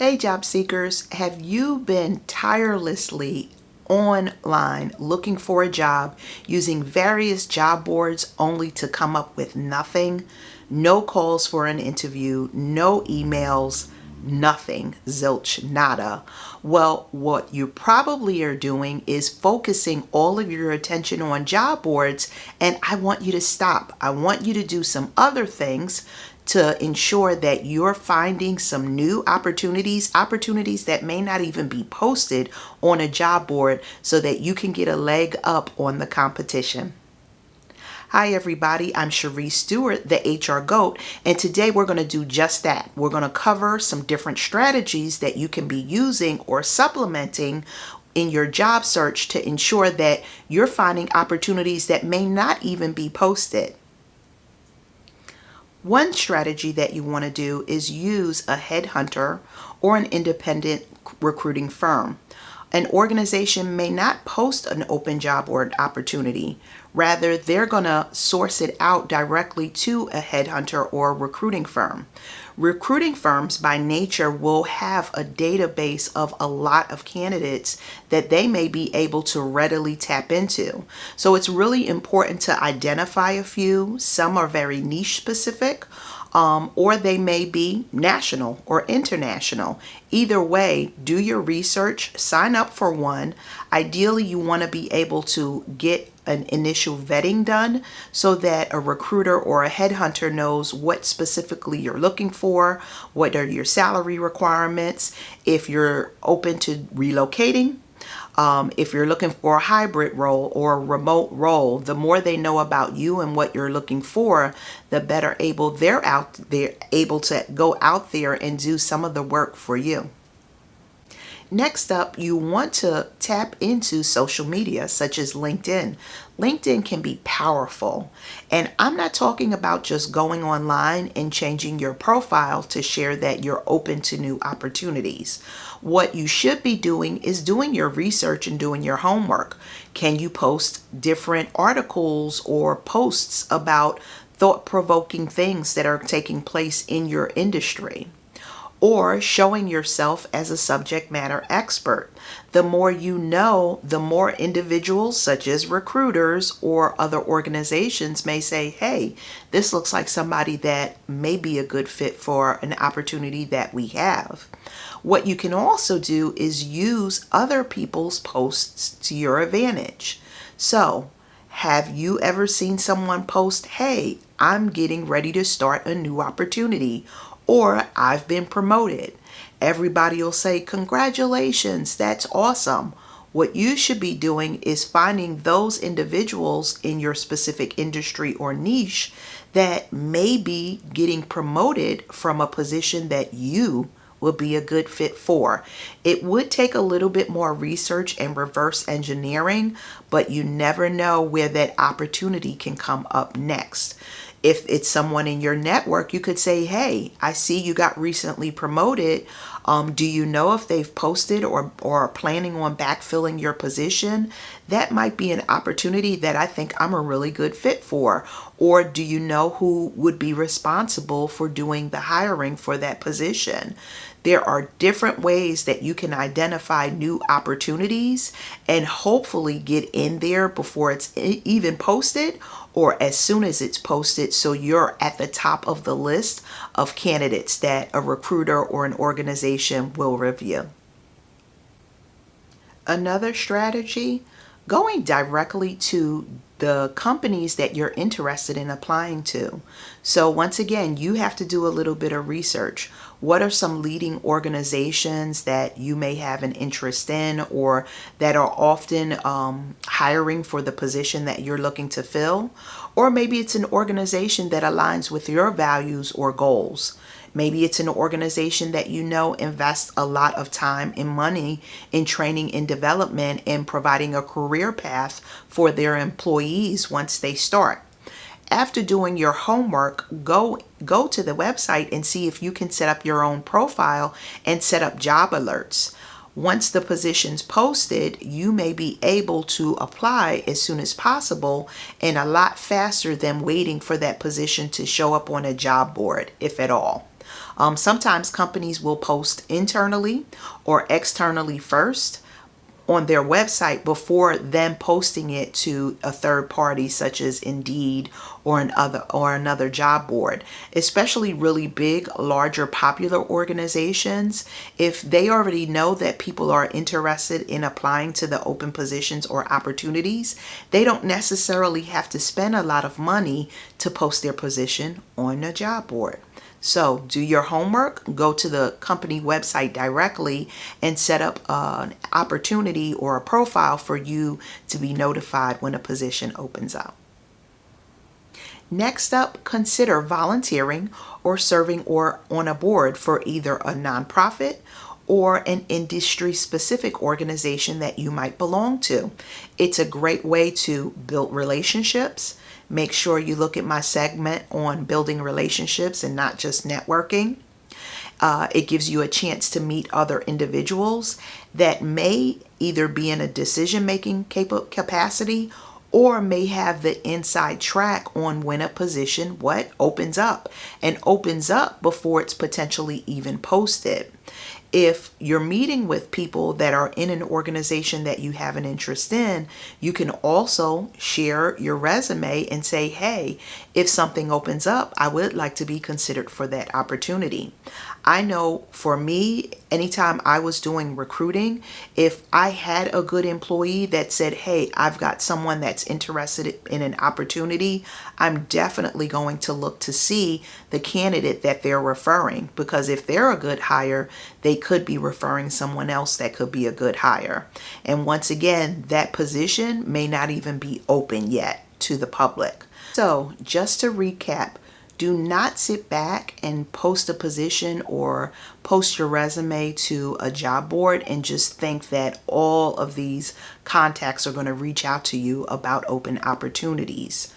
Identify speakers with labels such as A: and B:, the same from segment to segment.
A: Hey job seekers, have you been tirelessly online looking for a job using various job boards only to come up with nothing? No calls for an interview, no emails, nothing, zilch, nada. Well, what you probably are doing is focusing all of your attention on job boards, and I want you to stop. I want you to do some other things to ensure that you're finding some new opportunities that may not even be posted on a job board, so that you can get a leg up on the competition. Hi everybody, I'm Cherie Stewart, the HR GOAT, and today we're going to do just that. We're going to cover some different strategies that you can be using or supplementing in your job search to ensure that you're finding opportunities that may not even be posted. One strategy that you want to do is use a headhunter or an independent recruiting firm. An organization may not post an open job or opportunity. Rather, they're going to source it out directly to a headhunter or recruiting firm. Recruiting firms by nature will have a database of a lot of candidates that they may be able to readily tap into. So it's really important to identify a few. Some are very niche specific, or they may be national or international. Either way, do your research, sign up for one. Ideally, you want to be able to get an initial vetting done so that a recruiter or a headhunter knows what specifically you're looking for, what are your salary requirements, if you're open to relocating. If you're looking for a hybrid role or a remote role, the more they know about you and what you're looking for, the better they're able to go out there and do some of the work for you. Next up, you want to tap into social media such as LinkedIn. LinkedIn can be powerful, and I'm not talking about just going online and changing your profile to share that you're open to new opportunities. What you should be doing is doing your research and doing your homework. Can you post different articles or posts about thought-provoking things that are taking place in your industry? Or showing yourself as a subject matter expert. The more you know, the more individuals such as recruiters or other organizations may say, hey, this looks like somebody that may be a good fit for an opportunity that we have. What you can also do is use other people's posts to your advantage. So, have you ever seen someone post, hey, I'm getting ready to start a new opportunity, or I've been promoted? Everybody will say, congratulations, that's awesome. What you should be doing is finding those individuals in your specific industry or niche that may be getting promoted from a position that you will be a good fit for. It would take a little bit more research and reverse engineering, but you never know where that opportunity can come up next. If it's someone in your network, you could say, hey, I see you got recently promoted. Do you know if they've posted or are planning on backfilling your position? That might be an opportunity that I think I'm a really good fit for. Or do you know who would be responsible for doing the hiring for that position? There are different ways that you can identify new opportunities and hopefully get in there before it's even posted, or as soon as it's posted, so you're at the top of the list of candidates that a recruiter or an organization will review. Another strategy, going directly to the companies that you're interested in applying to. So once again, you have to do a little bit of research. What are some leading organizations that you may have an interest in, or that are often hiring for the position that you're looking to fill? Or maybe it's an organization that aligns with your values or goals. Maybe it's an organization that you know invests a lot of time and money in training and development and providing a career path for their employees once they start. After doing your homework, go to the website and see if you can set up your own profile and set up job alerts. Once the position's posted, you may be able to apply as soon as possible and a lot faster than waiting for that position to show up on a job board, if at all. Sometimes companies will post internally or externally first on their website before them posting it to a third party such as Indeed or another job board. Especially really big, larger, popular organizations, if they already know that people are interested in applying to the open positions or opportunities, they don't necessarily have to spend a lot of money to post their position on a job board. So do your homework, go to the company website directly and set up an opportunity or a profile for you to be notified when a position opens up. Next up, consider volunteering or serving on a board for either a nonprofit or an industry-specific organization that you might belong to. It's a great way to build relationships. Make sure you look at my segment on building relationships and not just networking. It gives you a chance to meet other individuals that may either be in a decision-making capacity or may have the inside track on when a position opens up, and opens up before it's potentially even posted. If you're meeting with people that are in an organization that you have an interest in, you can also share your resume and say, hey, if something opens up, I would like to be considered for that opportunity. I know for me, anytime I was doing recruiting, if I had a good employee that said, hey, I've got someone that's interested in an opportunity, I'm definitely going to look to see the candidate that they're referring, because if they're a good hire, they could be referring someone else that could be a good hire. And once again, that position may not even be open yet to the public. So just to recap, do not sit back and post a position or post your resume to a job board and just think that all of these contacts are going to reach out to you about open opportunities.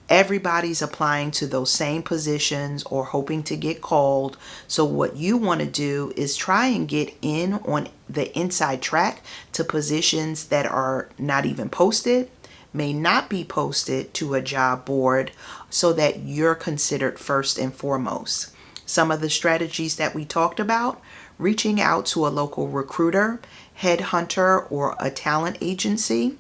A: Everybody's applying to those same positions or hoping to get called. So what you want to do is try and get in on the inside track to positions that are not even posted, may not be posted to a job board, so that you're considered first and foremost. Some of the strategies that we talked about: reaching out to a local recruiter, headhunter, or a talent agency.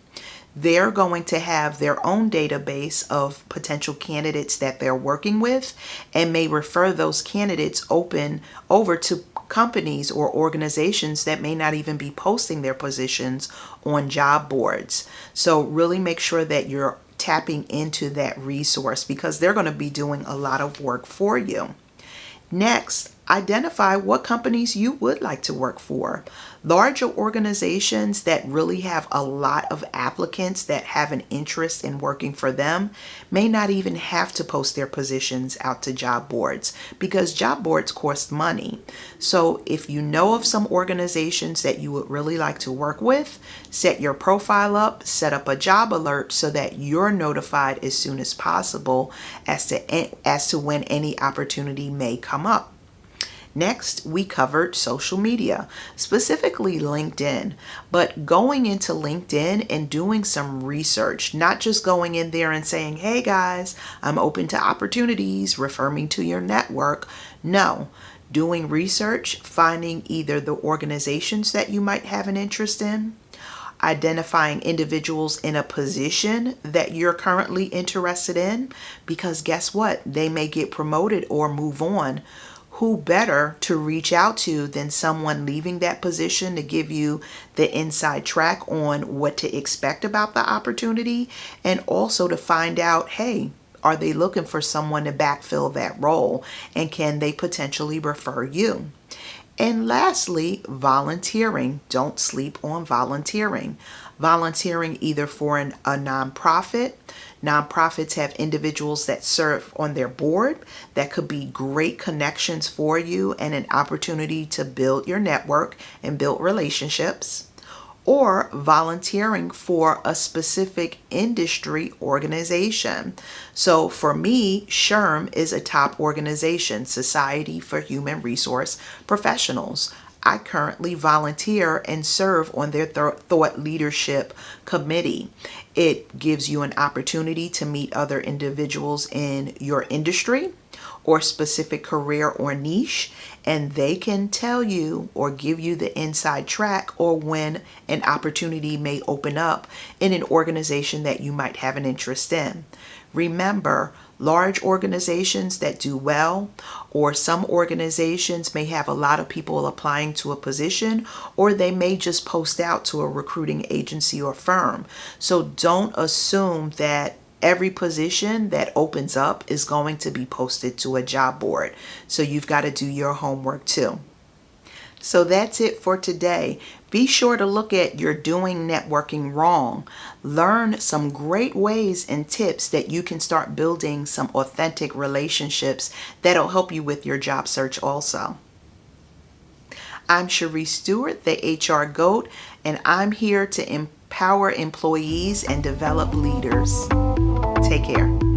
A: They're going to have their own database of potential candidates that they're working with and may refer those candidates over to companies or organizations that may not even be posting their positions on job boards. So really make sure that you're tapping into that resource, because they're going to be doing a lot of work for you. Next, identify what companies you would like to work for. Larger organizations that really have a lot of applicants that have an interest in working for them may not even have to post their positions out to job boards, because job boards cost money. So if you know of some organizations that you would really like to work with, set your profile up, set up a job alert so that you're notified as soon as possible as to when any opportunity may come up. Next, we covered social media, specifically LinkedIn, but going into LinkedIn and doing some research, not just going in there and saying, hey guys, I'm open to opportunities, refer me to your network. No, doing research, finding either the organizations that you might have an interest in, identifying individuals in a position that you're currently interested in, because guess what? They may get promoted or move on. Who better to reach out to than someone leaving that position to give you the inside track on what to expect about the opportunity, and also to find out, hey, are they looking for someone to backfill that role, and can they potentially refer you? And lastly, volunteering. Don't sleep on volunteering. Volunteering either for a nonprofit. Nonprofits have individuals that serve on their board that could be great connections for you and an opportunity to build your network and build relationships. Or volunteering for a specific industry organization. So for me, SHRM is a top organization, Society for Human Resource Professionals. I currently volunteer and serve on their thought leadership committee. It gives you an opportunity to meet other individuals in your industry or specific career or niche, and they can tell you or give you the inside track or when an opportunity may open up in an organization that you might have an interest in. Remember, large organizations that do well, or some organizations may have a lot of people applying to a position, or they may just post out to a recruiting agency or firm. So don't assume that every position that opens up is going to be posted to a job board. So you've got to do your homework too. So that's it for today. Be sure to look at You're Doing Networking Wrong. Learn some great ways and tips that you can start building some authentic relationships that'll help you with your job search also. I'm Cherie Stewart, the HR GOAT, and I'm here to empower employees and develop leaders. Take care.